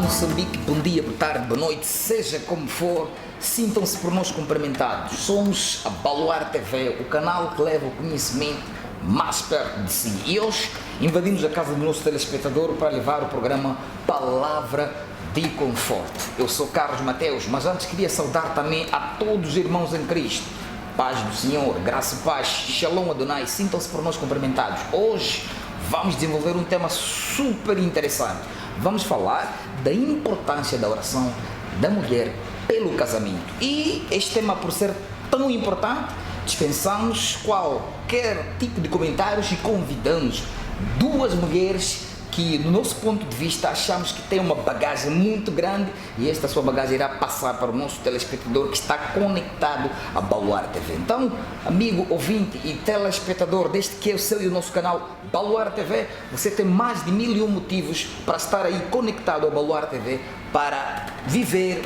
Moçambique, bom dia, boa tarde, boa noite, seja como for, sintam-se por nós cumprimentados. Somos a Baluarte TV, o canal que leva o conhecimento mais perto de si. E hoje invadimos a casa do nosso telespectador para levar o programa Palavra de Conforto. Eu sou Carlos Mateus, mas antes queria saudar também a todos os irmãos em Cristo. Paz do Senhor, graça e paz, Shalom Adonai, sintam-se por nós cumprimentados. Hoje vamos desenvolver um tema super interessante. Vamos falar da importância da oração da mulher pelo casamento. E este tema, por ser tão importante, dispensamos qualquer tipo de comentários e convidamos duas mulheres que, do nosso ponto de vista, achamos que têm uma bagagem muito grande e esta sua bagagem irá passar para o nosso telespectador que está conectado à Baluarte TV. Então, amigo ouvinte e telespectador deste que é o seu e o nosso canal Baluarte TV, você tem mais de 1001 motivos para estar aí conectado à Baluarte TV para viver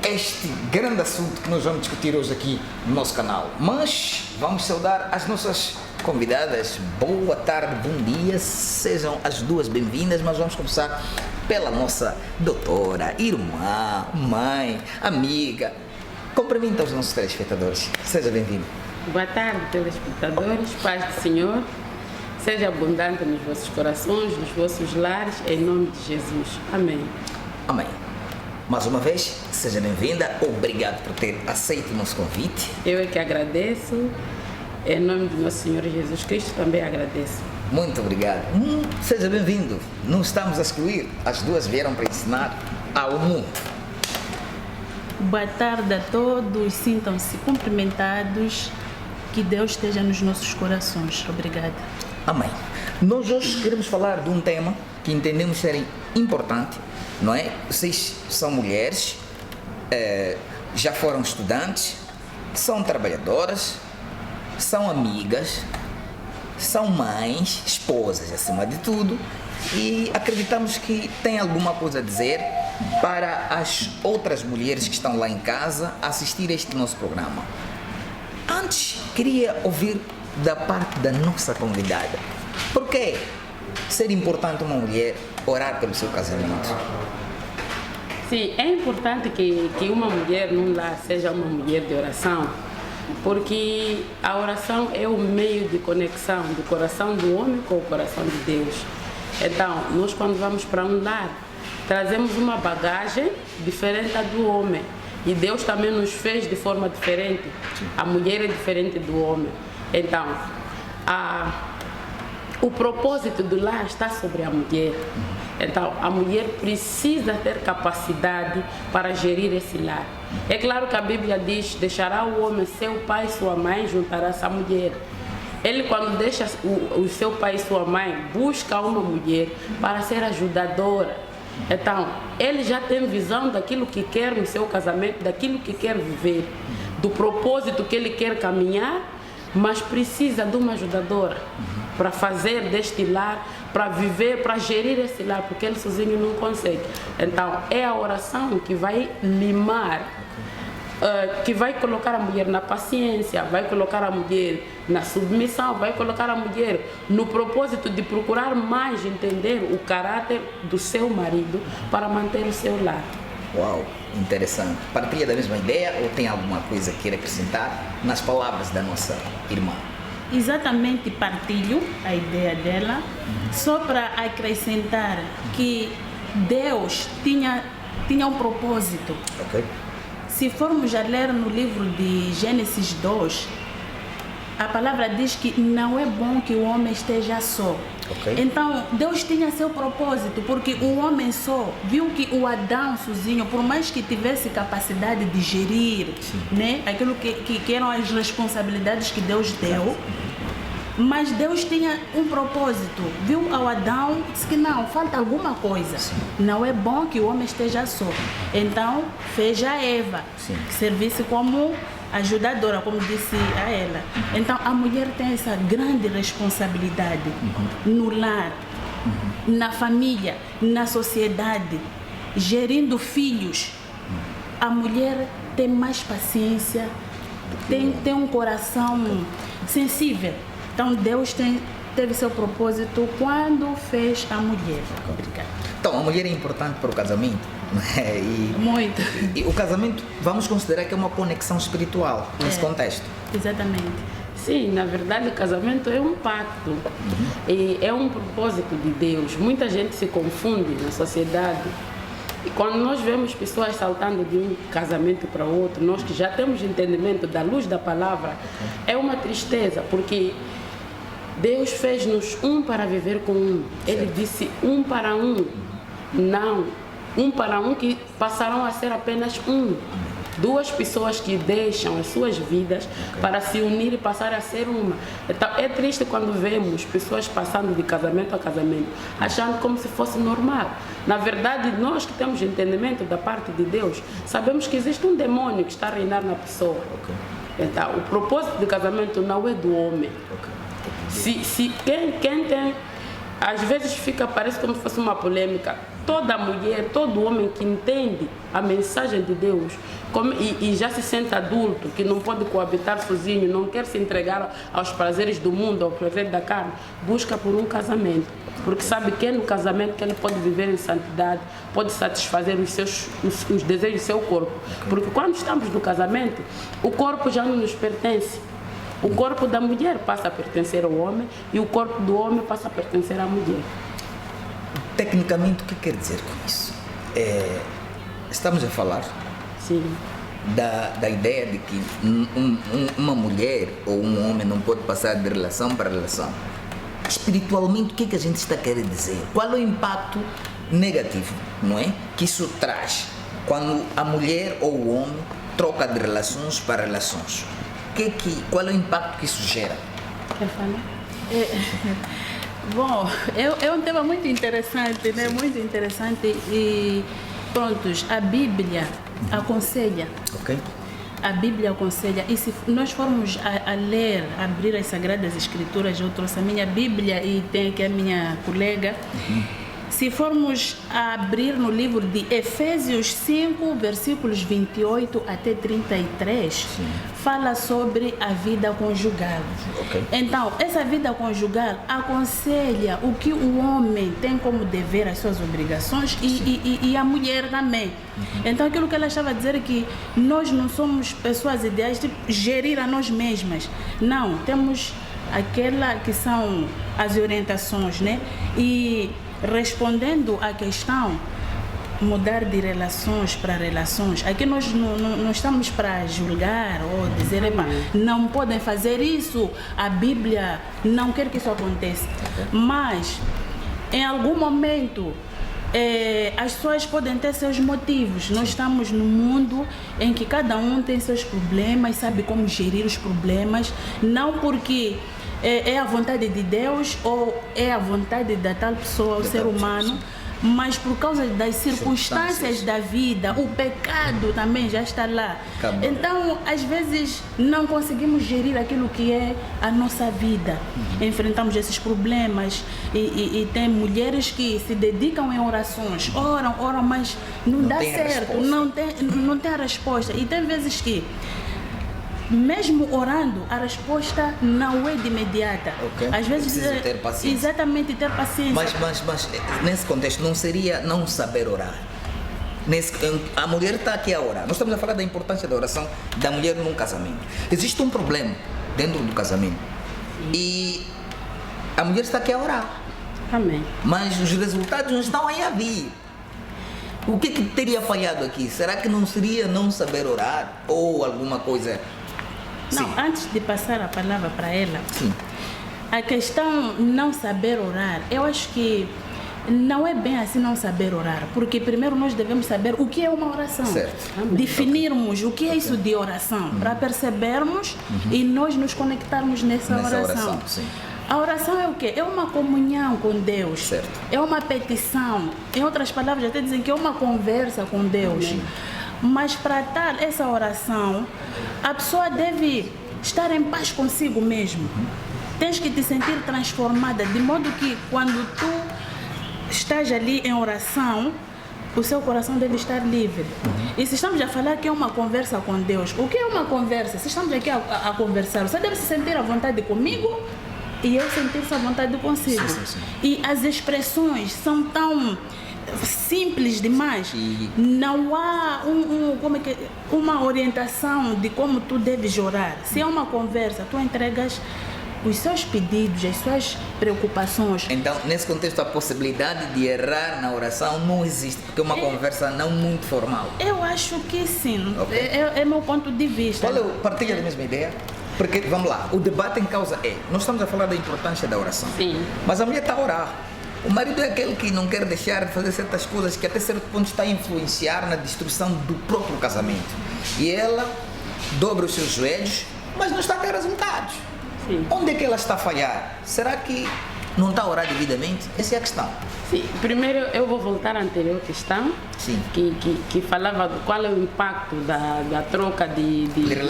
este grande assunto que nós vamos discutir hoje aqui no nosso canal. Mas vamos saudar as nossas convidadas. Boa tarde, bom dia, sejam as duas bem-vindas. Mas vamos começar pela nossa doutora, irmã, mãe, amiga. Cumprimenta os nossos telespectadores. Seja bem-vindo. Boa tarde, telespectadores. Paz do Senhor seja abundante nos vossos corações, nos vossos lares, em nome de Jesus. Amém. Amém. Mais uma vez, seja bem-vinda. Obrigado por ter aceito o nosso convite. Eu é que agradeço. Em nome do nosso Senhor Jesus Cristo, também agradeço. Muito obrigado. Seja bem-vindo. Não estamos a excluir. As duas vieram para ensinar ao mundo. Boa tarde a todos. Sintam-se cumprimentados. Que Deus esteja nos nossos corações. Obrigada. Amém. Nós hoje queremos falar de um tema que entendemos ser importante, não é? Vocês são mulheres, já foram estudantes, são trabalhadoras, são amigas, são mães, esposas acima de tudo, e acreditamos que tem alguma coisa a dizer para as outras mulheres que estão lá em casa assistir a este nosso programa. Antes, queria ouvir da parte da nossa convidada. Por que ser importante uma mulher orar pelo seu casamento? Sim, é importante que uma mulher num lar seja uma mulher de oração, porque a oração é o meio de conexão do coração do homem com o coração de Deus. Então, nós quando vamos para um lar, trazemos uma bagagem diferente da do homem. E Deus também nos fez de forma diferente. A mulher é diferente do homem. Então, o propósito do lar está sobre a mulher. Então, a mulher precisa ter capacidade para gerir esse lar. É claro que a Bíblia diz: deixará o homem seu pai e sua mãe, juntará-se à mulher. Ele, quando deixa o seu pai e sua mãe, busca uma mulher para ser ajudadora. Então, ele já tem visão daquilo que quer no seu casamento, daquilo que quer viver, do propósito que ele quer caminhar, mas precisa de uma ajudadora para fazer deste lar, para viver, para gerir esse lar, porque ele sozinho não consegue. Então, é a oração que vai limar, que vai colocar a mulher na paciência, vai colocar a mulher na submissão, vai colocar a mulher no propósito de procurar mais entender o caráter do seu marido para manter o seu lar. Uau, interessante. Partilha da mesma ideia ou tem alguma coisa que queira acrescentar nas palavras da nossa irmã? Exatamente, partilho a ideia dela, só para acrescentar que Deus tinha um propósito. Ok. Se formos a ler no livro de Gênesis 2, a palavra diz que não é bom que o homem esteja só. Okay. Então, Deus tinha seu propósito, porque o homem só viu que o Adão sozinho, por mais que tivesse capacidade de gerir, né, aquilo que eram as responsabilidades que Deus deu, mas Deus tinha um propósito. Viu ao Adão, disse que não, falta alguma coisa. Não é bom que o homem esteja só. Então, fez a Eva, que servisse como ajudadora, como disse a ela. Então, a mulher tem essa grande responsabilidade no lar, na família, na sociedade, gerindo filhos. A mulher tem mais paciência, tem um coração sensível. Então Deus tem teve seu propósito quando fez a mulher. Obrigada. Então, a mulher é importante para o casamento, não é? Muito. E o casamento, vamos considerar que é uma conexão espiritual nesse contexto. Exatamente. Sim, na verdade o casamento é um pacto, e é um propósito de Deus. Muita gente se confunde na sociedade. E quando nós vemos pessoas saltando de um casamento para outro, nós que já temos entendimento da luz da palavra, é uma tristeza, porque Deus fez-nos um para viver com um. Ele disse um para um, não um para um que passarão a ser apenas um. Duas pessoas que deixam as suas vidas para se unir e passar a ser uma. Então, é triste quando vemos pessoas passando de casamento a casamento, achando como se fosse normal. Na verdade, nós que temos entendimento da parte de Deus, sabemos que existe um demônio que está a reinar na pessoa. Então, o propósito do casamento não é do homem. Se quem tem, às vezes parece como se fosse uma polêmica. Toda mulher, todo homem que entende a mensagem de Deus e já se sente adulto, que não pode coabitar sozinho, não quer se entregar aos prazeres do mundo, ao prazer da carne, busca por um casamento. Porque sabe que é no casamento que ele pode viver em santidade, pode satisfazer os desejos do seu corpo. Porque quando estamos no casamento, o corpo já não nos pertence. O corpo da mulher passa a pertencer ao homem e o corpo do homem passa a pertencer à mulher. Tecnicamente, o que quer dizer com isso? Estamos a falar Sim. da ideia de que uma mulher ou um homem não pode passar de relação para relação. Espiritualmente, o que a gente está querendo dizer? Qual é o impacto negativo, não é? Que isso traz quando a mulher ou o homem troca de relações para relações? Qual é o impacto que isso gera? Quer falar? Bom, é um tema muito interessante, né? Muito interessante e prontos, a Bíblia aconselha. Ok. A Bíblia aconselha, e se nós formos a ler, abrir as Sagradas Escrituras, eu trouxe a minha Bíblia e tem aqui a minha colega. Se formos a abrir no livro de Efésios 5, versículos 28 até 33, fala sobre a vida conjugal. Okay. Então, essa vida conjugal aconselha o que o homem tem como dever, as suas obrigações, e a mulher também. Então, aquilo que ela estava a dizer é que nós não somos pessoas ideais de gerir a nós mesmas. Não, temos aquela que são as orientações, né? E respondendo à questão, mudar de relações para relações, aqui nós não estamos para julgar ou dizer, não podem fazer isso, a Bíblia não quer que isso aconteça. Mas, em algum momento, as pessoas podem ter seus motivos. Nós estamos num mundo em que cada um tem seus problemas, sabe como gerir os problemas, não porque é a vontade de Deus ou é a vontade da tal pessoa, o ser humano, mas por causa das circunstâncias da vida, o pecado também já está lá. Então, às vezes, não conseguimos gerir aquilo que é a nossa vida. Enfrentamos esses problemas e tem mulheres que se dedicam em orações, oram, mas não dá certo, não tem a resposta. E tem vezes que mesmo orando, a resposta não é de imediata. Às vezes precisa ter paciência. Exatamente, ter paciência. Mas nesse contexto não seria não saber orar. A mulher está aqui a orar. Nós estamos a falar da importância da oração da mulher num casamento. Existe um problema dentro do casamento. E a mulher está aqui a orar. Amém. Mas os resultados não estão aí a vir. O que teria falhado aqui? Será que não seria não saber orar? Ou alguma coisa? Não, Sim. Antes de passar a palavra para ela, Sim. A questão não saber orar, eu acho que não é bem assim não saber orar, porque primeiro nós devemos saber o que é uma oração. Certo. Definirmos o que é isso de oração, para percebermos e nós nos conectarmos nessa oração. Sim. A oração é o quê? É uma comunhão com Deus. Certo. É uma petição. Em outras palavras, até dizem que é uma conversa com Deus. Mas para tal essa oração, a pessoa deve estar em paz consigo mesmo. Tens que te sentir transformada, de modo que quando tu estás ali em oração, o seu coração deve estar livre. E se estamos a falar que é uma conversa com Deus, o que é uma conversa? Se estamos aqui a conversar, você deve se sentir à vontade comigo e eu sentir-se à vontade consigo. Sim. E as expressões são tão simples demais. Não há uma orientação de como tu deves orar. Se é uma conversa, tu entregas os seus pedidos, as suas preocupações. Então, nesse contexto, a possibilidade de errar na oração não existe, porque é uma conversa não muito formal. Eu acho que sim. Ok. É meu ponto de vista. Qual é partilha da mesma ideia? Porque, vamos lá, o debate em causa é, nós estamos a falar da importância da oração. Sim. Mas a mulher está a orar. O marido é aquele que não quer deixar de fazer certas coisas que até certo ponto está a influenciar na destruição do próprio casamento. E ela dobra os seus joelhos, mas não está a ter resultados. Sim. Onde é que ela está a falhar? Será que não está a orar devidamente? Essa é a questão. Sim. Primeiro eu vou voltar à anterior questão, Sim. que falava do qual é o impacto da troca de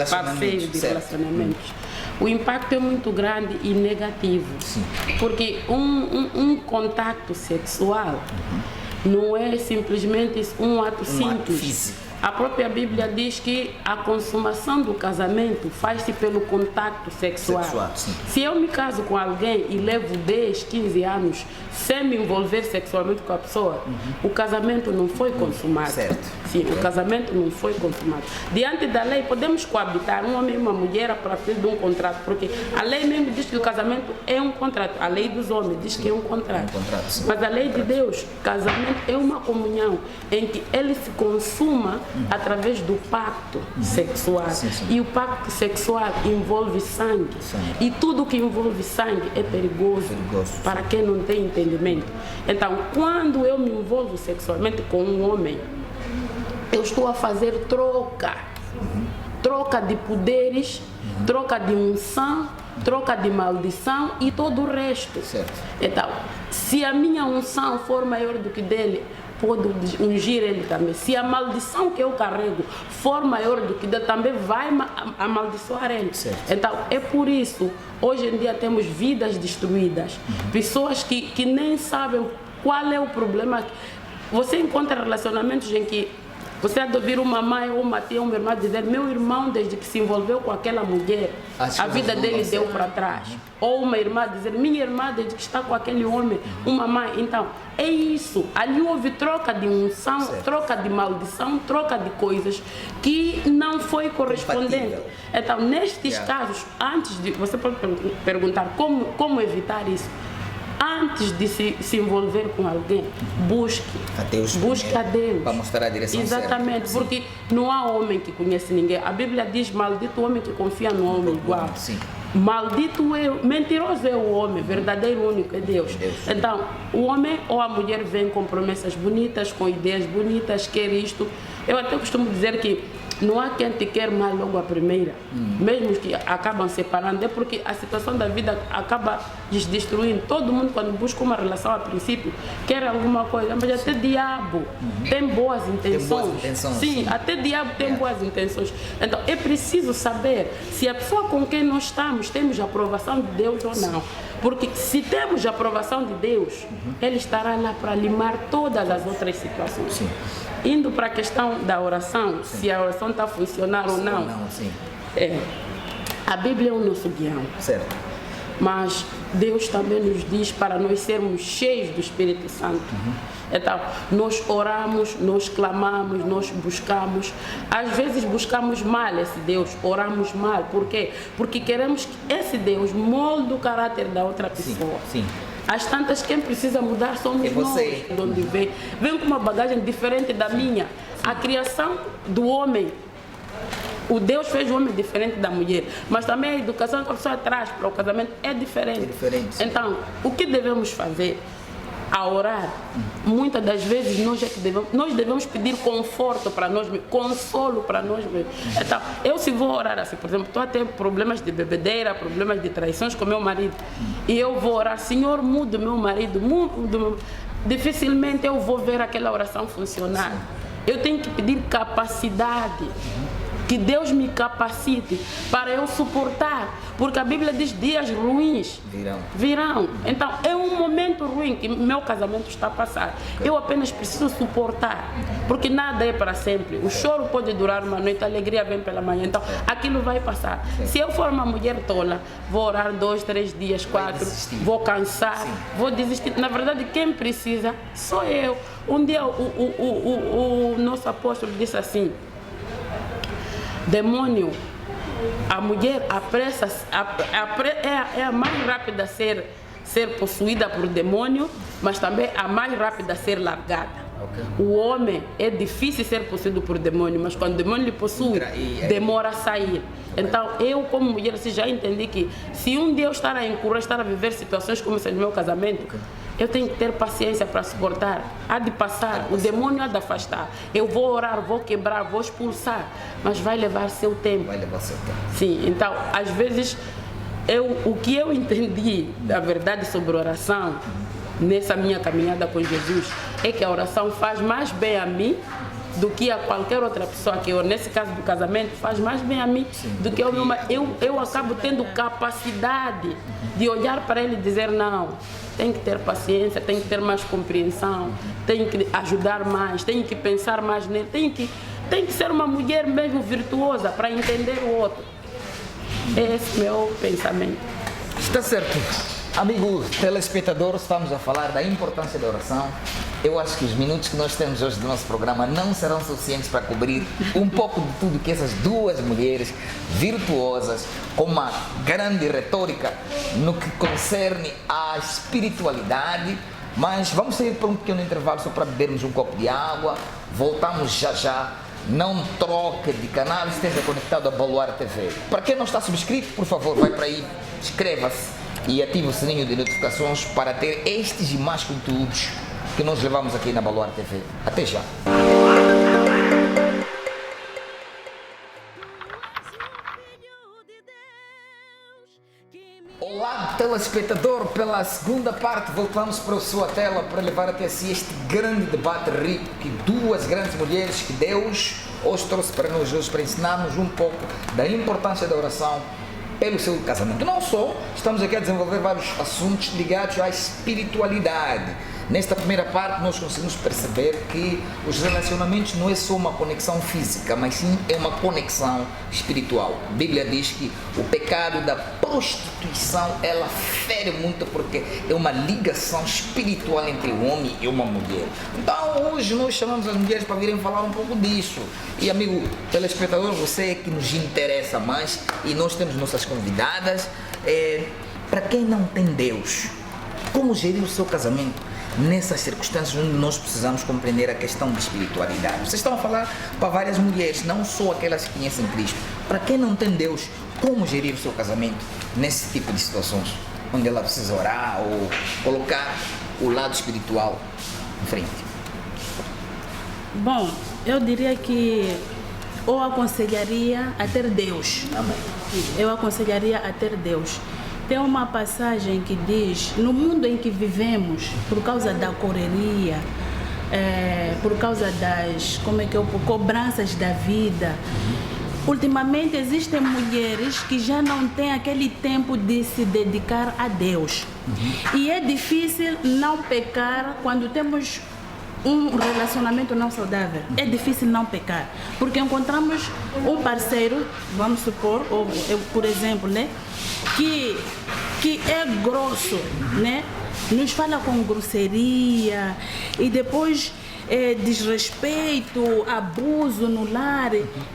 parceiros, de certo. relacionamentos. O impacto é muito grande e negativo. Sim. Porque um contato sexual não é simplesmente um ato simples. físico. A própria Bíblia diz que a consumação do casamento faz-se pelo contato sexual. Sim. Se eu me caso com alguém e levo 10, 15 anos sem me envolver sexualmente com a pessoa, o casamento não foi consumado. Certo. Sim, o casamento não foi consumado. Diante da lei, podemos coabitar um homem e uma mulher a partir de um contrato, porque a lei mesmo diz que o casamento é um contrato. A lei dos homens diz que é um contrato. É um contrato, sim. Mas a lei de Deus, casamento é uma comunhão em que ele se consuma através do pacto sexual. Sim. E o pacto sexual envolve sangue. E tudo que envolve sangue é perigoso. Para quem não tem entendimento. Então, quando eu me envolvo sexualmente com um homem, eu estou a fazer troca. Troca de poderes, troca de unção, troca de maldição e todo o resto. Certo. Então, se a minha unção for maior do que dele, pode ungir ele também. Se a maldição que eu carrego for maior do que dele, também vai amaldiçoar ele. Certo. Então, é por isso, hoje em dia temos vidas destruídas. Pessoas que nem sabem qual é o problema. Você encontra relacionamentos em que você há de ouvir uma mãe ou uma tia ou uma irmã dizer: meu irmão, desde que se envolveu com aquela mulher, a vida dele deu para trás. Ou uma irmã dizer: minha irmã, desde que está com aquele homem, uma mãe. Então, é isso. Ali houve troca de unção, troca de maldição, troca de coisas que não foi correspondente. Então, nestes casos, antes de... Você pode perguntar como evitar isso. Antes de se envolver com alguém, busque a Deus. Para mostrar a direção Exatamente, certa. porque não há homem que conhece ninguém. A Bíblia diz: maldito o homem que confia no homem igual. Sim. Maldito é, mentiroso é o homem, verdadeiro único é Deus. Então, o homem ou a mulher vem com promessas bonitas, com ideias bonitas, quer isto. Eu até costumo dizer que não há quem te quer mais logo a primeira, mesmo que acabam separando, é porque a situação da vida acaba destruindo. Todo mundo, quando busca uma relação a princípio, quer alguma coisa, mas até diabo tem boas intenções. Sim, até diabo tem boas intenções. Então, é preciso saber se a pessoa com quem nós estamos temos a aprovação de Deus ou não. Porque se temos a aprovação de Deus, Ele estará lá para limar todas as outras situações. Sim. Indo para a questão da oração, se a oração está a funcionar ou não, a Bíblia é o nosso guião. Certo. Mas Deus também nos diz para nós sermos cheios do Espírito Santo. Então, nós oramos, nós clamamos, nós buscamos. Às vezes buscamos mal esse Deus, oramos mal. Por quê? Porque queremos que esse Deus molde o caráter da outra pessoa. Sim. As tantas, quem precisa mudar somos nós. De onde vem com uma bagagem diferente da minha. A criação do homem, o Deus fez o homem diferente da mulher, mas também a educação que a pessoa traz para o casamento é diferente. Então, o que devemos fazer? A orar, muitas das vezes nós devemos pedir conforto para nós mesmos, consolo para nós mesmos. Então, eu se vou orar assim, por exemplo, estou a ter problemas de bebedeira, problemas de traições com meu marido, e eu vou orar: Senhor, muda meu marido, dificilmente eu vou ver aquela oração funcionar. Eu tenho que pedir capacidade. que Deus me capacite para eu suportar, porque a Bíblia diz dias ruins virão. Então é um momento ruim que meu casamento está a passar. Eu apenas preciso suportar, porque nada é para sempre. O choro pode durar uma noite, a alegria vem pela manhã. Então aquilo vai passar. Se eu for uma mulher tola, vou orar 2, 3 dias, 4, vou cansar, vou desistir. Na verdade, quem precisa sou eu. Um dia o nosso apóstolo disse assim: demônio, a mulher é a mais rápida a ser possuída por demônio, mas também a mais rápida a ser largada. O homem é difícil ser possuído por demônio, mas quando o demônio lhe possui, demora a sair. Então eu, como mulher, já entendi que se um dia eu estar a incorrer, estar a viver situações como essa no meu casamento, eu tenho que ter paciência para suportar. Há de passar, o demônio há de afastar. Eu vou orar, vou quebrar, vou expulsar, mas vai levar seu tempo. Vai levar seu tempo. Sim, então às vezes o que eu entendi da verdade sobre oração nessa minha caminhada com Jesus é que a oração faz mais bem a mim do que a qualquer outra pessoa, que eu, nesse caso do casamento, faz mais bem a mim do que eu acabo tendo capacidade de olhar para ele e dizer: não, tem que ter paciência, tem que ter mais compreensão, tem que ajudar mais, tem que pensar mais nele, tem que ser uma mulher mesmo virtuosa para entender o outro. Esse é o meu pensamento. Está certo. Amigo telespectador, estamos a falar da importância da oração. Eu acho que os minutos que nós temos hoje do nosso programa não serão suficientes para cobrir um pouco de tudo que essas duas mulheres virtuosas, com uma grande retórica no que concerne à espiritualidade. Mas vamos sair para um pequeno intervalo só para bebermos um copo de água. Voltamos já já. Não troque de canal, esteja conectado a Baluarte TV. Para quem não está subscrito, por favor, vai para aí, inscreva-se e ative o sininho de notificações para ter estes e mais conteúdos que nós levamos aqui na Baluarte TV. Até já! Olá, telespectador, pela segunda parte voltamos para a sua tela para levar até si este grande debate rico que duas grandes mulheres que Deus hoje trouxe para nós hoje para ensinar-nos um pouco da importância da oração pelo seu casamento. Não só, estamos aqui a desenvolver vários assuntos ligados à espiritualidade. Nesta primeira parte nós conseguimos perceber que os relacionamentos não é só uma conexão física, mas sim é uma conexão espiritual. A Bíblia diz que o pecado da prostituição, ela fere muito porque é uma ligação espiritual entre o homem e uma mulher. Então hoje nós chamamos as mulheres para virem falar um pouco disso. E amigo telespectador, você é que nos interessa mais e nós temos nossas convidadas. Para quem não tem Deus, como gerir o seu casamento nessas circunstâncias onde nós precisamos compreender a questão de espiritualidade? Vocês estão a falar para várias mulheres, não só aquelas que conhecem Cristo. Para quem não tem Deus, como gerir o seu casamento nesse tipo de situações, onde ela precisa orar ou colocar o lado espiritual em frente? Bom, eu diria que eu aconselharia a ter Deus. Amém. Eu aconselharia a ter Deus. Tem uma passagem que diz: no mundo em que vivemos, por causa da correria, por causa das cobranças da vida, ultimamente existem mulheres que já não têm aquele tempo de se dedicar a Deus. E é difícil não pecar quando temos um relacionamento não saudável. É difícil não pecar, porque encontramos um parceiro, vamos supor, ou eu, por exemplo, né, que é grosso, né, nos fala com grosseria e depois desrespeito, abuso no lar.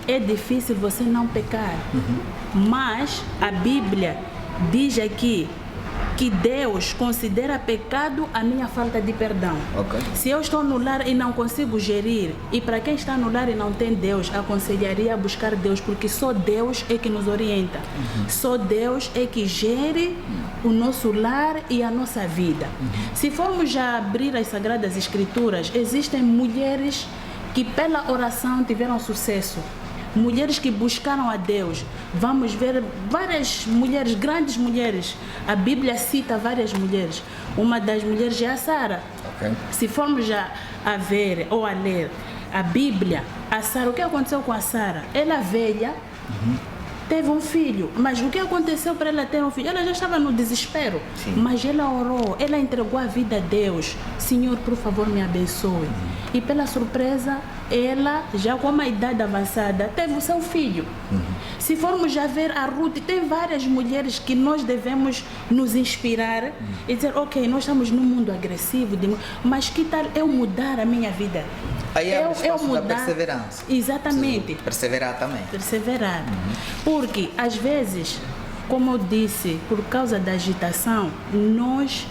É difícil você não pecar. Mas a Bíblia diz aqui que Deus considera pecado a minha falta de perdão. Se eu estou no lar e não consigo gerir, e para quem está no lar e não tem Deus, aconselharia a buscar Deus, porque só Deus é que nos orienta. Só Deus é que gere o nosso lar e a nossa vida. Se formos já abrir as Sagradas Escrituras, existem mulheres que pela oração tiveram sucesso. Mulheres que buscaram a Deus. Vamos ver várias mulheres, grandes mulheres. A Bíblia cita várias mulheres. Uma das mulheres é a Sara. Se formos já a ver ou a ler a Bíblia, A Sara, o que aconteceu com a Sara? Ela velha, teve um filho, mas o que aconteceu para ela ter um filho? Ela já estava no desespero, mas ela orou, ela entregou a vida a Deus. Senhor, por favor, me abençoe. E pela surpresa, ela, já com uma idade avançada, teve o seu filho. Se formos já ver a Ruth, tem várias mulheres que nós devemos nos inspirar e dizer, ok, nós estamos num mundo agressivo, mas que tal eu mudar a minha vida? Aí é o espaço da perseverança. Exatamente. Sim, perseverar também. Perseverar. Porque, às vezes, como eu disse, por causa da agitação, nós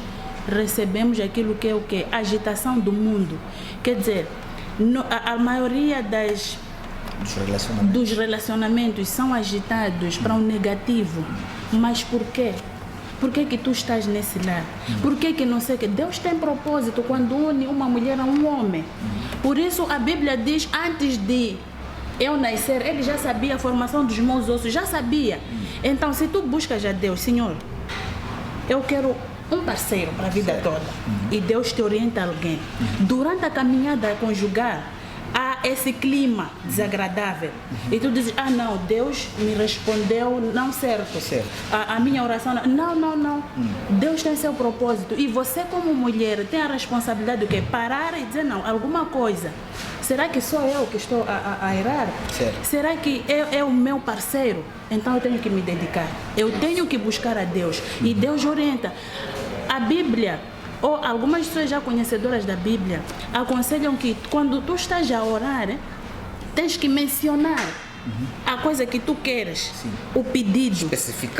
recebemos aquilo que é o quê? Agitação do mundo. Quer dizer, a maioria dos relacionamentos são agitados para um negativo. Mas por quê? Por que tu estás nesse lar? Por que não sei o que? Deus tem propósito quando une uma mulher a um homem. Por isso a Bíblia diz, antes de eu nascer, ele já sabia a formação dos meus ossos, já sabia. Então se tu buscas a Deus, Senhor, eu quero um parceiro para a vida toda. E Deus te orienta alguém. Durante a caminhada conjugal, há esse clima desagradável. E tu dizes, não, Deus me respondeu não certo. A minha oração, não. Deus tem seu propósito. E você como mulher tem a responsabilidade de quê? Parar e dizer, não, alguma coisa. Será que sou eu que estou a errar? Será que é o meu parceiro? Então eu tenho que me dedicar. Eu tenho que buscar a Deus. E Deus orienta. A Bíblia, ou algumas pessoas já conhecedoras da Bíblia, aconselham que quando tu estás a orar, tens que mencionar a coisa que tu queres, o pedido.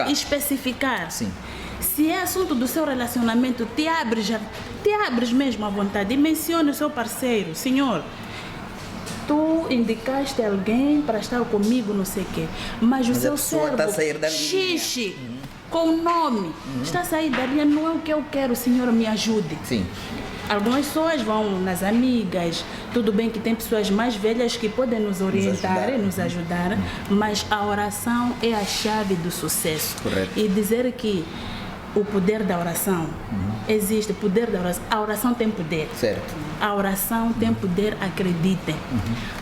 Especificar. Sim. Se é assunto do seu relacionamento, te abres mesmo à vontade e menciona o seu parceiro. Senhor, tu indicaste alguém para estar comigo, não sei o quê, mas o seu servo, xixi, com o nome, está a sair da linha, não é o que eu quero, Senhor, me ajude. Sim. Algumas pessoas vão nas amigas, tudo bem que tem pessoas mais velhas que podem nos orientar e nos ajudar, mas a oração é a chave do sucesso. Correto. E dizer que o poder da oração, existe o poder da oração, a oração tem poder. Certo. A oração tem poder, acreditem.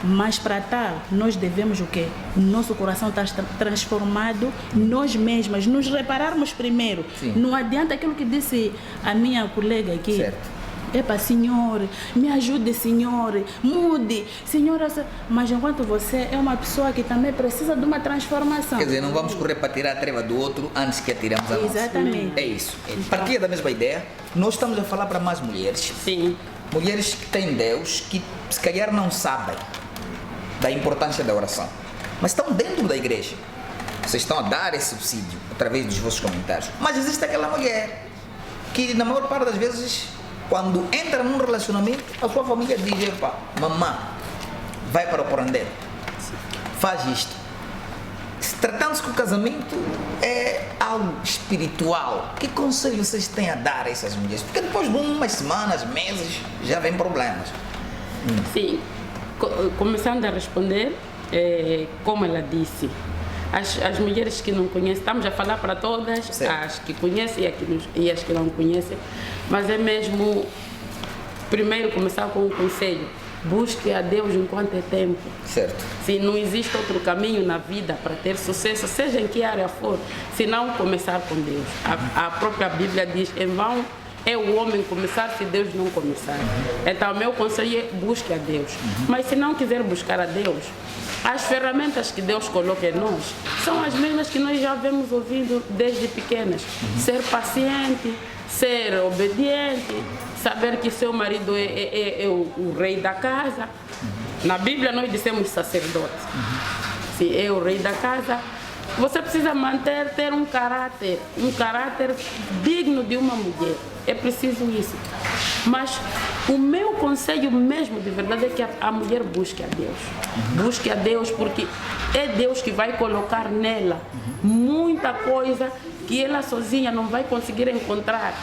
Mas para tal, nós devemos o quê? Nosso coração está transformado, nós mesmas, nos repararmos primeiro. Sim. Não adianta aquilo que disse a minha colega aqui. Certo. Epa, Senhor, me ajude, Senhor, mude, Senhor. Mas enquanto você é uma pessoa que também precisa de uma transformação. Quer dizer, não vamos correr para tirar a treva do outro antes que atiramos a nossa. Exatamente. É isso. Partilha da mesma ideia. Nós estamos a falar para mais mulheres. Sim. Mulheres que têm Deus, que se calhar não sabem da importância da oração, mas estão dentro da igreja. Vocês estão a dar esse subsídio através dos vossos comentários. Mas existe aquela mulher que, na maior parte das vezes, quando entra num relacionamento, a sua família diz, epa, mamã, vai para o porandeiro, faz isto. Tratando-se que o casamento é algo espiritual, que conselho vocês têm a dar a essas mulheres? Porque depois de umas semanas, meses, já vem problemas. Sim, começando a responder, como ela disse, as mulheres que não conhecem, estamos a falar para todas, certo, as que conhecem e as que não conhecem, mas é mesmo, primeiro começar com um conselho: busque a Deus enquanto é tempo. Certo. Se não existe outro caminho na vida para ter sucesso, seja em que área for, se não começar com Deus. A própria Bíblia diz, em vão é o homem começar se Deus não começar. Então, o meu conselho é busque a Deus. Mas se não quiser buscar a Deus, as ferramentas que Deus coloca em nós são as mesmas que nós já vemos ouvindo desde pequenas. Ser paciente, ser obediente, saber que seu marido é o rei da casa. Na Bíblia nós dissemos sacerdote. Se é o rei da casa, você precisa ter um caráter digno de uma mulher. É preciso isso. Mas o meu conselho mesmo de verdade é que a mulher busque a Deus. Busque a Deus, porque é Deus que vai colocar nela muita coisa que ela sozinha não vai conseguir encontrar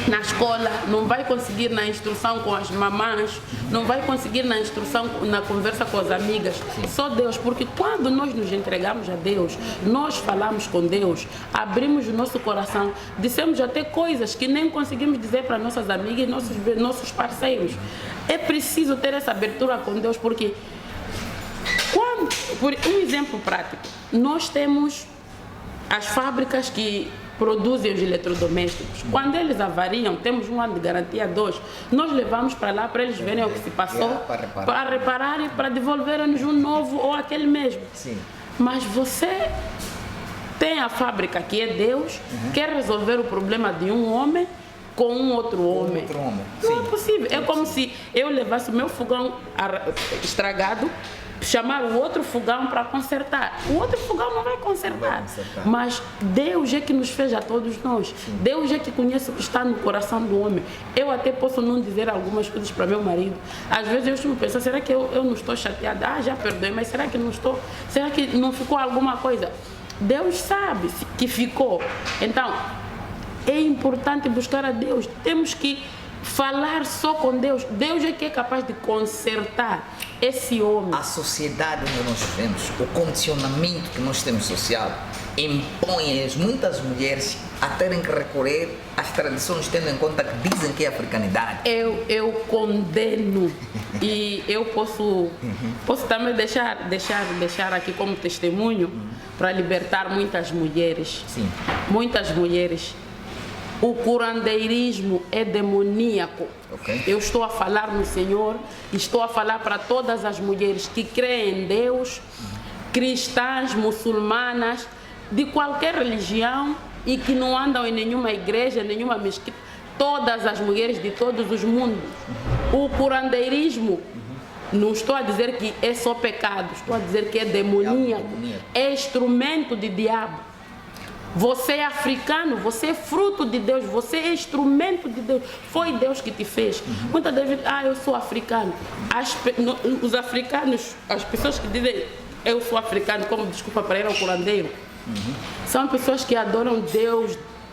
na escola, não vai conseguir na instrução com as mamães, não vai conseguir na instrução, na conversa com as amigas. Só Deus, porque quando nós nos entregamos a Deus, nós falamos com Deus, abrimos o nosso coração, dissemos até coisas que nem conseguimos dizer para nossas amigas e nossos parceiros. É preciso ter essa abertura com Deus, porque por um exemplo prático, nós temos as fábricas que produzem os eletrodomésticos. Quando eles avariam, temos 1 ano de garantia, 2. Nós levamos para lá para eles verem o que se passou, para reparar e para devolverem-nos um novo ou aquele mesmo. Sim. Mas você tem a fábrica que é Deus, quer resolver o problema de um homem com um outro homem. Não é possível. É como se eu levasse o meu fogão estragado, chamar o outro fogão para consertar. O outro fogão não vai consertar. Mas Deus é que nos fez a todos nós. Sim. Deus é que conhece o que está no coração do homem. Eu até posso não dizer algumas coisas para meu marido. Às vezes eu estou pensando, será que eu não estou chateada? Já perdoei, mas será que não estou? Será que não ficou alguma coisa? Deus sabe que ficou. Então, é importante buscar a Deus. Temos que falar só com Deus. Deus é que é capaz de consertar esse homem. A sociedade onde nós vivemos, o condicionamento que nós temos social, impõe muitas mulheres a terem que recorrer às tradições, tendo em conta que dizem que é africanidade. Eu condeno e eu posso também deixar aqui como testemunho para libertar muitas mulheres. Sim. Muitas mulheres. O curandeirismo é demoníaco. Okay. Eu estou a falar no Senhor, estou a falar para todas as mulheres que creem em Deus, cristãs, muçulmanas, de qualquer religião e que não andam em nenhuma igreja, nenhuma mesquita, todas as mulheres de todos os mundos. O curandeirismo, não estou a dizer que é só pecado, estou a dizer que é demoníaco, é instrumento de diabo. Você é africano, você é fruto de Deus, você é instrumento de Deus. Foi Deus que te fez. Muitas vezes, eu sou africano. Os africanos, as pessoas que dizem eu sou africano, como desculpa para ir ao curandeiro, são pessoas que adoram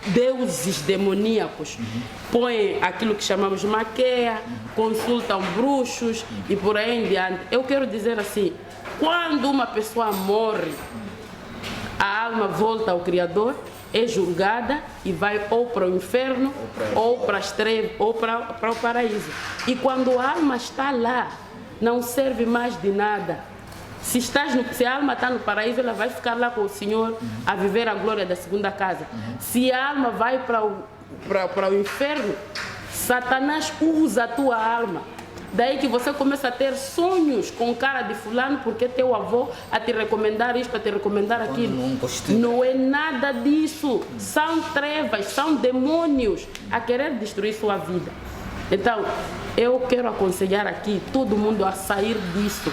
deuses demoníacos. Põem aquilo que chamamos maquia, consultam bruxos e por aí em diante. Eu quero dizer assim, quando uma pessoa morre, a alma volta ao Criador, é julgada e vai ou para o inferno, ou para as trevas, ou para o paraíso. E quando a alma está lá, não serve mais de nada. Se a alma está no paraíso, ela vai ficar lá com o Senhor a viver a glória da segunda casa. Se a alma vai para o inferno, Satanás usa a tua alma. Daí que você começa a ter sonhos com cara de fulano, porque teu avô a te recomendar isto, a te recomendar aquilo. Não é nada disso. São trevas, são demônios a querer destruir sua vida. Então, eu quero aconselhar aqui todo mundo a sair disso,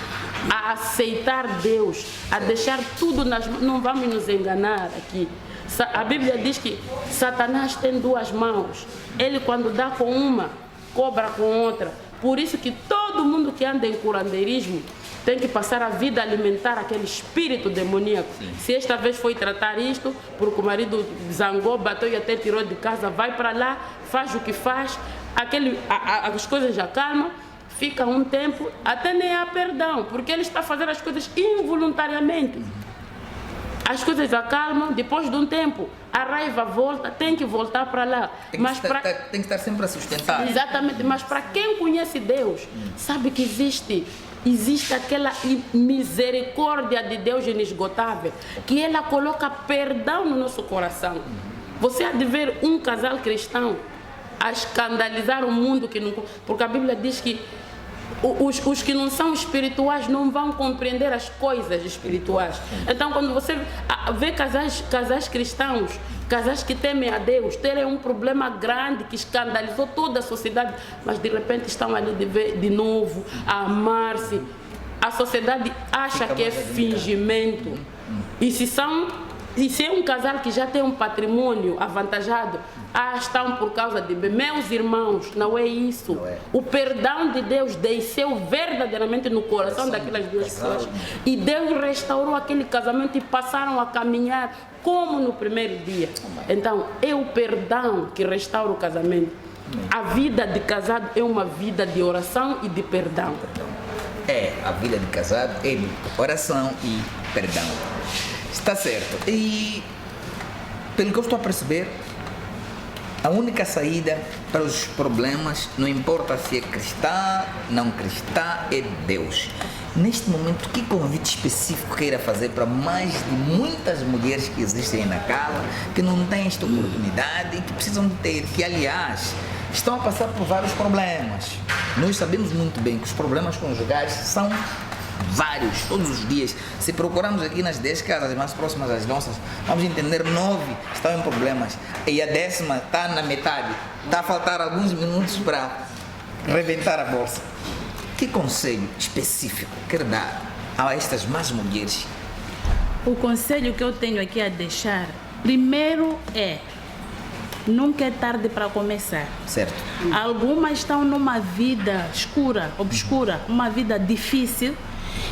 a aceitar Deus, a deixar tudo nas mãos. Não vamos nos enganar aqui. A Bíblia diz que Satanás tem 2 mãos. Ele, quando dá com uma, cobra com outra. Por isso que todo mundo que anda em curandeirismo tem que passar a vida a alimentar aquele espírito demoníaco. Sim. Se esta vez foi tratar isto, porque o marido zangou, bateu e até tirou de casa, vai para lá, faz o que faz, as coisas já calmam, fica um tempo, até nem há perdão, porque ele está a fazer as coisas involuntariamente. As coisas acalmam, depois de um tempo, a raiva volta, tem que voltar para lá. Tem que estar sempre a sustentar. Exatamente, mas para quem conhece Deus, sabe que existe aquela misericórdia de Deus inesgotável, que ela coloca perdão no nosso coração. Você há de ver um casal cristão a escandalizar o mundo que não... Porque a Bíblia diz que os que não são espirituais não vão compreender as coisas espirituais. Então, quando você vê casais cristãos, casais que temem a Deus, terem um problema grande que escandalizou toda a sociedade, mas de repente estão ali de novo a amar-se. A sociedade acha que é fingimento. E se é um casal que já tem um patrimônio avantajado, estão por causa de meus irmãos, não é isso. Não é. O perdão de Deus desceu verdadeiramente no coração daquelas 2 pessoas. E Deus restaurou aquele casamento e passaram a caminhar como no primeiro dia. Então, é o perdão que restaura o casamento. A vida de casado é uma vida de oração e de perdão. A vida de casado é de oração e perdão. Está certo. E, pelo que eu estou a perceber, a única saída para os problemas, não importa se é cristã, não cristã, é Deus. Neste momento, que convite específico queira fazer para mais de muitas mulheres que existem na Cala, que não têm esta oportunidade e que precisam de ter, que aliás estão a passar por vários problemas. Nós sabemos muito bem que os problemas conjugais são vários, todos os dias. Se procurarmos aqui nas 10 casas mais próximas às nossas, vamos entender 9 estão em problemas e a 10ª está na metade. Está a faltar alguns minutos para reventar a bolsa. Que conselho específico quer dar a estas más mulheres? O conselho que eu tenho aqui a deixar, primeiro é, nunca é tarde para começar. Certo. Algumas estão numa vida escura, obscura, uma vida difícil.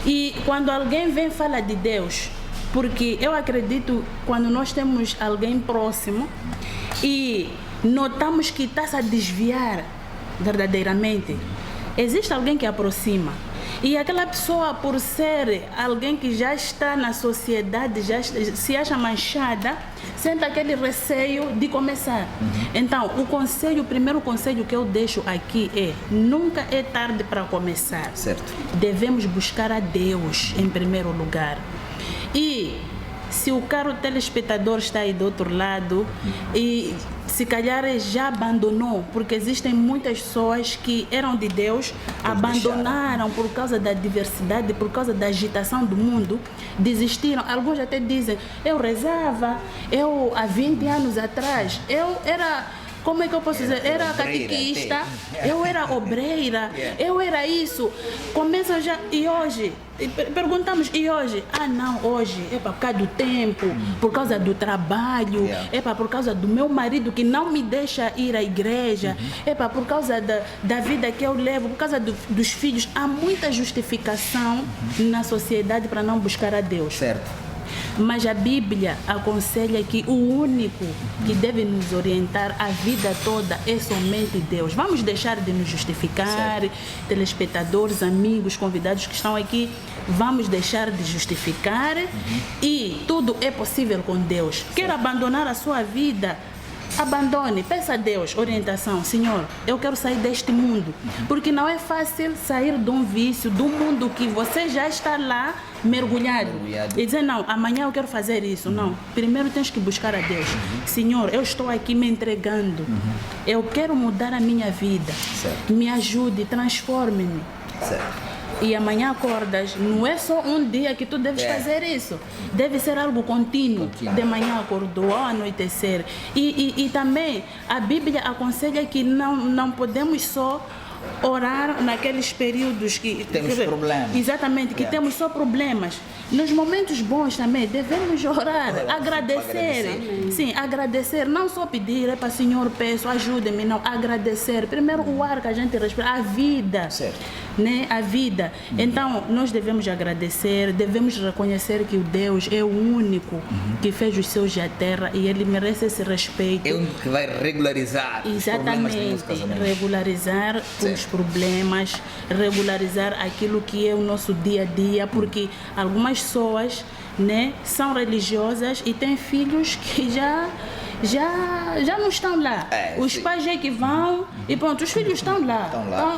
E quando alguém vem falar de Deus, porque eu acredito quando nós temos alguém próximo e notamos que está-se a desviar verdadeiramente, existe alguém que aproxima. E aquela pessoa, por ser alguém que já está na sociedade, já se acha manchada, sente aquele receio de começar. Então, o primeiro conselho que eu deixo aqui é: nunca é tarde para começar. Certo. Devemos buscar a Deus em primeiro lugar. E se o caro telespectador está aí do outro lado e se calhar já abandonou, porque existem muitas pessoas que eram de Deus, abandonaram por causa da diversidade, por causa da agitação do mundo, desistiram. Alguns até dizem: eu rezava, eu há 20 anos atrás, eu era... Como é que eu posso dizer? Era catequista, eu era obreira, eu era isso. Começam já, e hoje? Perguntamos, e hoje? Ah, não, hoje é por causa do tempo, por causa do trabalho, é por causa do meu marido que não me deixa ir à igreja, é por causa da vida que eu levo, por causa dos filhos. Há muita justificação na sociedade para não buscar a Deus. Certo. Mas a Bíblia aconselha que o único que deve nos orientar a vida toda é somente Deus. Vamos deixar de nos justificar, telespectadores, amigos, convidados que estão aqui, vamos deixar de justificar e tudo é possível com Deus. Quer abandonar a sua vida? Abandone, peça a Deus orientação. Senhor, eu quero sair deste mundo, porque não é fácil sair de um vício, do mundo que você já está lá mergulhado e dizer: não, amanhã eu quero fazer isso. Não, primeiro tens que buscar a Deus. Senhor, eu estou aqui me entregando, eu quero mudar a minha vida. Certo. Me ajude, transforme-me. Certo. E amanhã acordas, não é só um dia que tu deves fazer isso, deve ser algo contínuo. De manhã acordou, ao anoitecer. E também a Bíblia aconselha que não podemos só orar naqueles períodos que temos problemas. Exatamente, que temos só problemas. Nos momentos bons também devemos orar, agradecer. Sim, agradecer, não só pedir, para Senhor, peço, ajude-me, não, agradecer. Primeiro o ar que a gente respira, a vida. Certo. Né? A vida. Então, nós devemos agradecer, devemos reconhecer que o Deus é o único que fez os céus e a terra e Ele merece esse respeito. É o único que vai regularizar os problemas do nosso casamento. Regularizar os problemas, regularizar aquilo que é o nosso dia a dia, porque algumas pessoas, né, são religiosas e têm filhos que já não estão lá. Os pais é que vão e pronto, os filhos estão lá.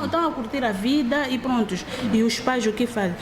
Estão a curtir a vida e pronto. E os pais o que fazem?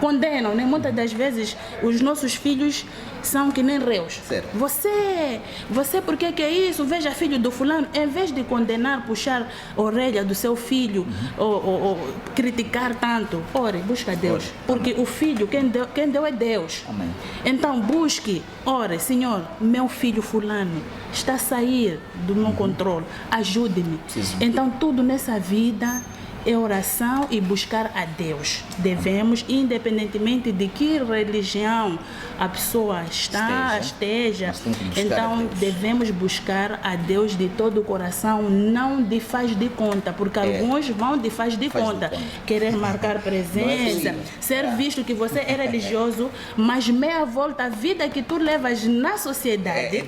Condenam, né? Muitas das vezes os nossos filhos são que nem reus. Certo. Você por que é isso? Veja filho do fulano. Em vez de condenar, puxar a orelha do seu filho ou criticar tanto, ore, busca Deus. Porque o filho, quem deu é Deus. Amém. Então busque, ore, Senhor, meu filho fulano está a sair do meu controle, ajude-me. Então tudo nessa vida é oração e buscar a Deus. Devemos, independentemente de que religião a pessoa esteja, então devemos buscar a Deus de todo o coração, não de faz de conta, porque alguns vão de faz de conta, querer marcar presença, ser visto que você é religioso, mas meia volta a vida que tu levas na sociedade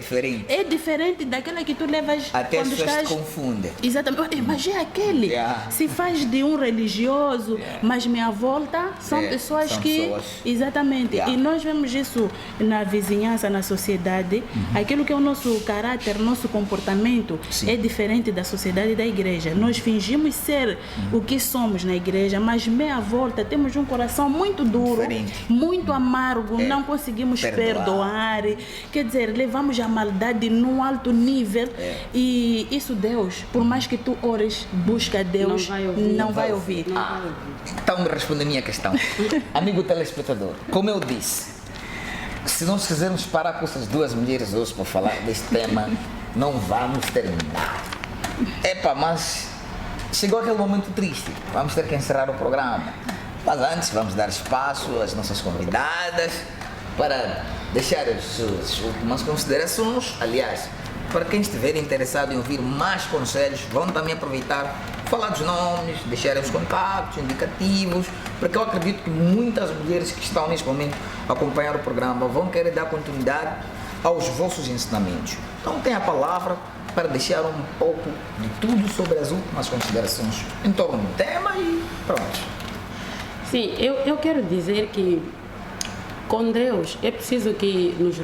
é diferente daquela que tu levas até quando as pessoas estás... se confundem. Exatamente, mas é aquele, se faz de um religioso, mas minha volta são pessoas são que... pessoas. Exatamente. Yeah. E nós vemos isso na vizinhança, na sociedade. Aquilo que é o nosso caráter, nosso comportamento Sim. é diferente da sociedade e da igreja. Nós fingimos ser o que somos na igreja, mas meia volta temos um coração muito duro, Diferente. muito amargo, não conseguimos perdoar. Quer dizer, levamos a maldade num alto nível e isso Deus, por mais que tu ores, busca Deus, não vai ouvir. Então me responde a minha questão. Amigo telespectador, como eu disse, se nós quisermos parar com essas duas mulheres hoje para falar deste tema, não vamos terminar. Mas chegou aquele momento triste, vamos ter que encerrar o programa. Mas antes vamos dar espaço às nossas convidadas para deixar as suas últimas considerações. Aliás, para quem estiver interessado em ouvir mais conselhos, vão também aproveitar, falar dos nomes, deixar os contatos indicativos, porque eu acredito que muitas mulheres que estão neste momento a acompanhar o programa vão querer dar continuidade aos vossos ensinamentos. Então tem a palavra para deixar um pouco de tudo sobre as últimas considerações em torno do tema e pronto. Sim, eu quero dizer que com Deus é preciso que nos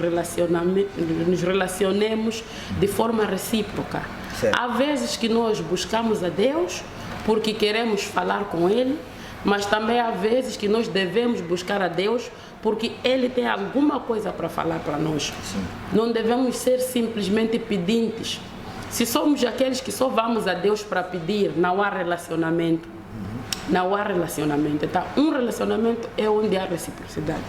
relacionemos de forma recíproca. Certo. Há vezes que nós buscamos a Deus porque queremos falar com Ele, mas também há vezes que nós devemos buscar a Deus porque Ele tem alguma coisa para falar para nós. Sim. Não devemos ser simplesmente pedintes. Se somos aqueles que só vamos a Deus para pedir, não há relacionamento. Não há relacionamento. Então, um relacionamento é onde há reciprocidade.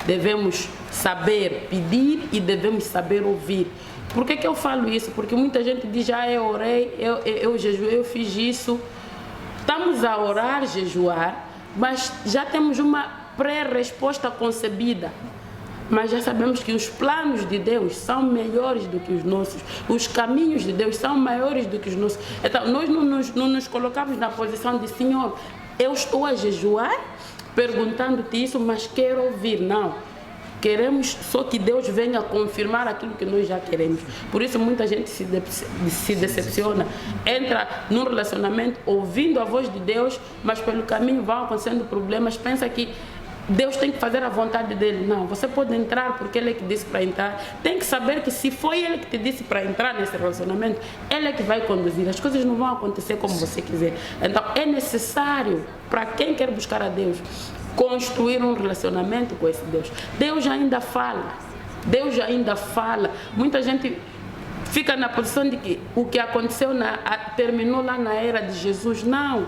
Devemos saber pedir e devemos saber ouvir. Por que eu falo isso? Porque muita gente diz, eu orei, eu jejuei, eu fiz isso. Estamos a orar, jejuar, mas já temos uma pré-resposta concebida. Mas já sabemos que os planos de Deus são melhores do que os nossos. Os caminhos de Deus são maiores do que os nossos. Então, nós não nos colocamos na posição de Senhor, eu estou a jejuar, perguntando-te isso, mas quero ouvir. Não. Queremos só que Deus venha confirmar aquilo que nós já queremos. Por isso muita gente se decepciona. Entra num relacionamento ouvindo a voz de Deus, mas pelo caminho vão acontecendo problemas. Pensa que Deus tem que fazer a vontade dele. Não, você pode entrar porque Ele é que disse para entrar. Tem que saber que se foi Ele que te disse para entrar nesse relacionamento, Ele é que vai conduzir. As coisas não vão acontecer como você quiser. Então é necessário, para quem quer buscar a Deus, construir um relacionamento com esse Deus. Deus ainda fala. Deus ainda fala. Muita gente fica na posição de que o que aconteceu terminou lá na era de Jesus. Não.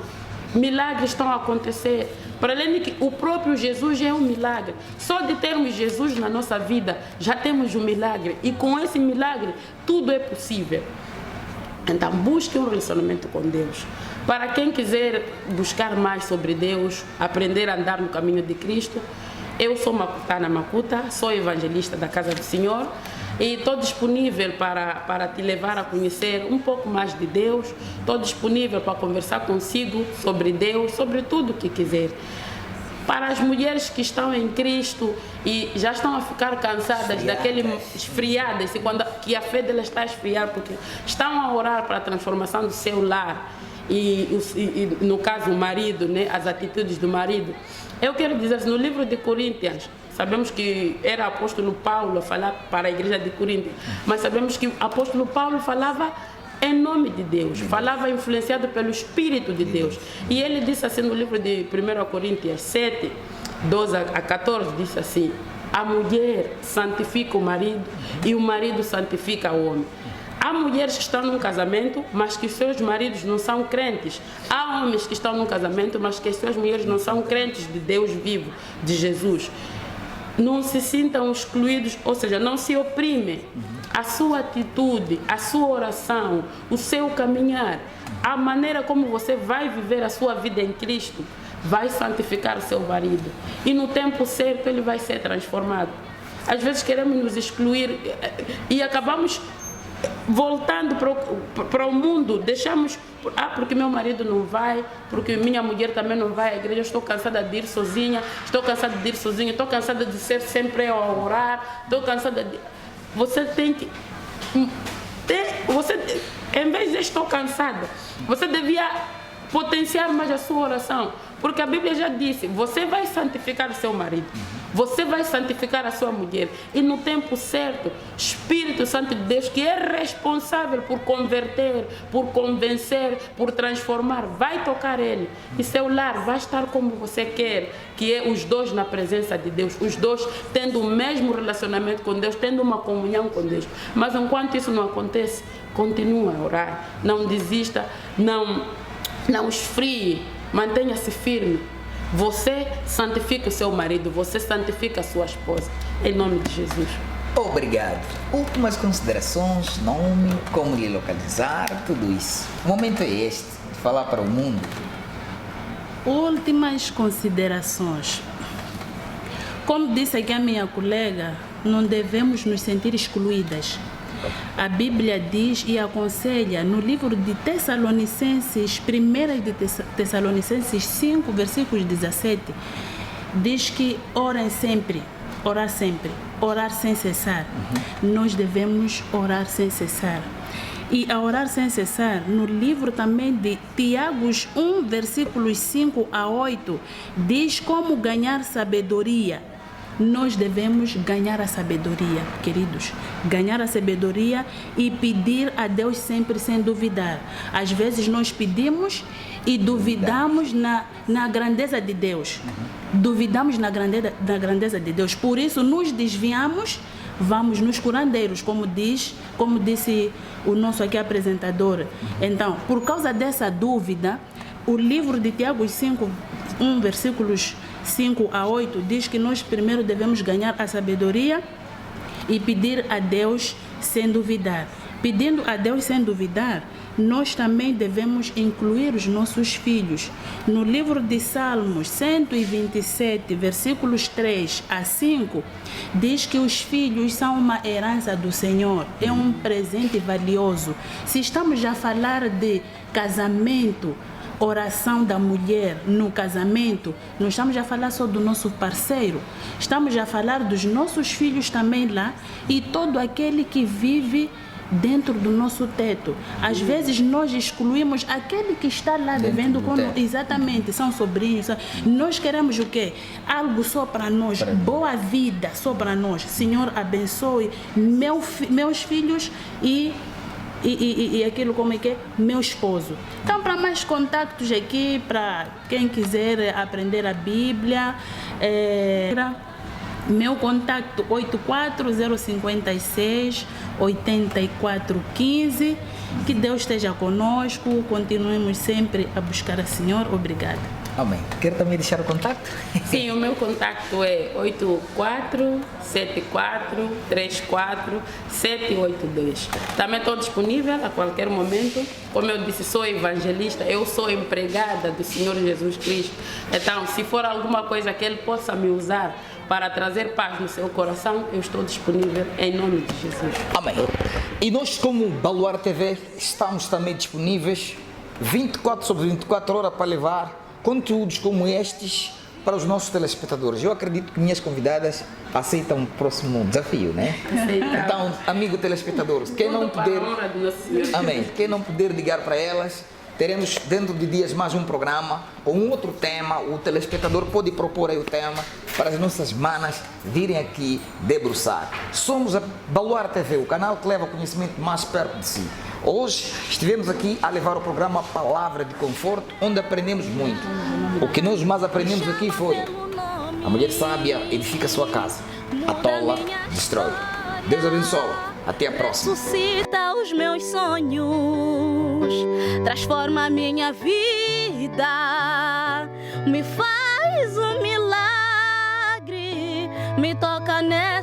Milagres estão a acontecer. Para além de que o próprio Jesus é um milagre. Só de termos Jesus na nossa vida, já temos um milagre. E com esse milagre, tudo é possível. Então, busque um relacionamento com Deus. Para quem quiser buscar mais sobre Deus, aprender a andar no caminho de Cristo, eu sou Makutana Makuta, sou evangelista da Casa do Senhor e estou disponível para te levar a conhecer um pouco mais de Deus. Estou disponível para conversar consigo sobre Deus, sobre tudo o que quiser. Para as mulheres que estão em Cristo e já estão a ficar cansadas esfriadas, que a fé delas está a esfriar, porque estão a orar para a transformação do seu lar e no caso o marido, né, as atitudes do marido. Eu quero dizer, no livro de Coríntios, sabemos que era apóstolo Paulo a falar para a igreja de Coríntios, mas sabemos que o apóstolo Paulo falava em nome de Deus, falava influenciado pelo Espírito de Deus. E ele disse assim no livro de 1 Coríntios 7, 12 a 14, disse assim: a mulher santifica o marido e o marido santifica o homem. Há mulheres que estão num casamento, mas que seus maridos não são crentes. Há homens que estão num casamento, mas que suas mulheres não são crentes de Deus vivo, de Jesus. Não se sintam excluídos, ou seja, não se oprimem. A sua atitude, a sua oração, o seu caminhar, a maneira como você vai viver a sua vida em Cristo, vai santificar o seu marido. E no tempo certo ele vai ser transformado. Às vezes queremos nos excluir e acabamos voltando para o mundo, deixamos, porque meu marido não vai, porque minha mulher também não vai à igreja, eu estou cansada de ir sozinha, estou cansada de ser sempre eu a orar, estou cansada de... Você tem que... em vez de estou cansada, você devia potenciar mais a sua oração. Porque a Bíblia já disse, você vai santificar o seu marido, você vai santificar a sua mulher. E no tempo certo, Espírito Santo de Deus, que é responsável por converter, por convencer, por transformar, vai tocar ele. E seu lar vai estar como você quer, que é os dois na presença de Deus, os dois tendo o mesmo relacionamento com Deus, tendo uma comunhão com Deus. Mas enquanto isso não acontece, continue a orar, não desista, não esfrie, mantenha-se firme. Você santifica o seu marido, você santifica a sua esposa, em nome de Jesus. Obrigado. Últimas considerações, nome, como lhe localizar, tudo isso. O momento é este, de falar para o mundo. Últimas considerações. Como disse aqui a minha colega, não devemos nos sentir excluídas. A Bíblia diz e aconselha no livro de Tessalonicenses, 1 de Tessalonicenses 5, versículos 17, diz que orar sempre, orar sem cessar. Nós devemos orar sem cessar. E a orar sem cessar, no livro também de Tiago 1, versículos 5 a 8, diz como ganhar sabedoria. Nós devemos ganhar a sabedoria, queridos. Ganhar a sabedoria e pedir a Deus sempre sem duvidar. Às vezes nós pedimos e duvidamos na grandeza de Deus. Duvidamos na grandeza de Deus. Por isso nos desviamos, vamos nos curandeiros, como disse o nosso aqui apresentador. Então, por causa dessa dúvida, o livro de Tiago 5, 1, versículos 5 a 8, diz que nós primeiro devemos ganhar a sabedoria e pedir a Deus sem duvidar. Pedindo a Deus sem duvidar, nós também devemos incluir os nossos filhos. No livro de Salmos 127, versículos 3 a 5, diz que os filhos são uma herança do Senhor, é um presente valioso. Se estamos a falar de casamento, oração da mulher no casamento, não estamos a falar só do nosso parceiro, estamos a falar dos nossos filhos também lá e todo aquele que vive dentro do nosso teto. Às vezes nós excluímos aquele que está lá vivendo com nós. Exatamente, são sobrinhos. Nós queremos o quê? Algo só para nós, boa vida só para nós. Senhor, abençoe meus filhos e aquilo como é que é? Meu esposo. Então, para mais contactos aqui, para quem quiser aprender a Bíblia, meu contato 84056 8415. Que Deus esteja conosco, continuemos sempre a buscar a Senhor. Obrigada. Amém. Quer também deixar o contato? Sim, o meu contato é 847434 Também estou disponível a qualquer momento. Como eu disse, sou evangelista, eu sou empregada do Senhor Jesus Cristo. Então, se for alguma coisa que Ele possa me usar para trazer paz no seu coração, eu estou disponível em nome de Jesus. Amém. E nós, como Baluarte TV, estamos também disponíveis 24 sobre 24 horas para levar conteúdos como estes para os nossos telespectadores. Eu acredito que minhas convidadas aceitam o próximo desafio, né? Então, amigo telespectador, quem não puder, amém, quem não puder ligar para elas, teremos dentro de dias mais um programa ou um outro tema. O telespectador pode propor aí o tema para as nossas manas virem aqui debruçar. Somos a Baluarte TV, o canal que leva o conhecimento mais perto de si. Hoje estivemos aqui a levar o programa Palavra de Conforto, onde aprendemos muito. O que nós mais aprendemos aqui foi: a mulher sábia edifica sua casa, a tola destrói. Deus abençoe. Até a próxima. Ressuscita os meus sonhos, transforma a minha vida, me faz um milagre, me toca nela.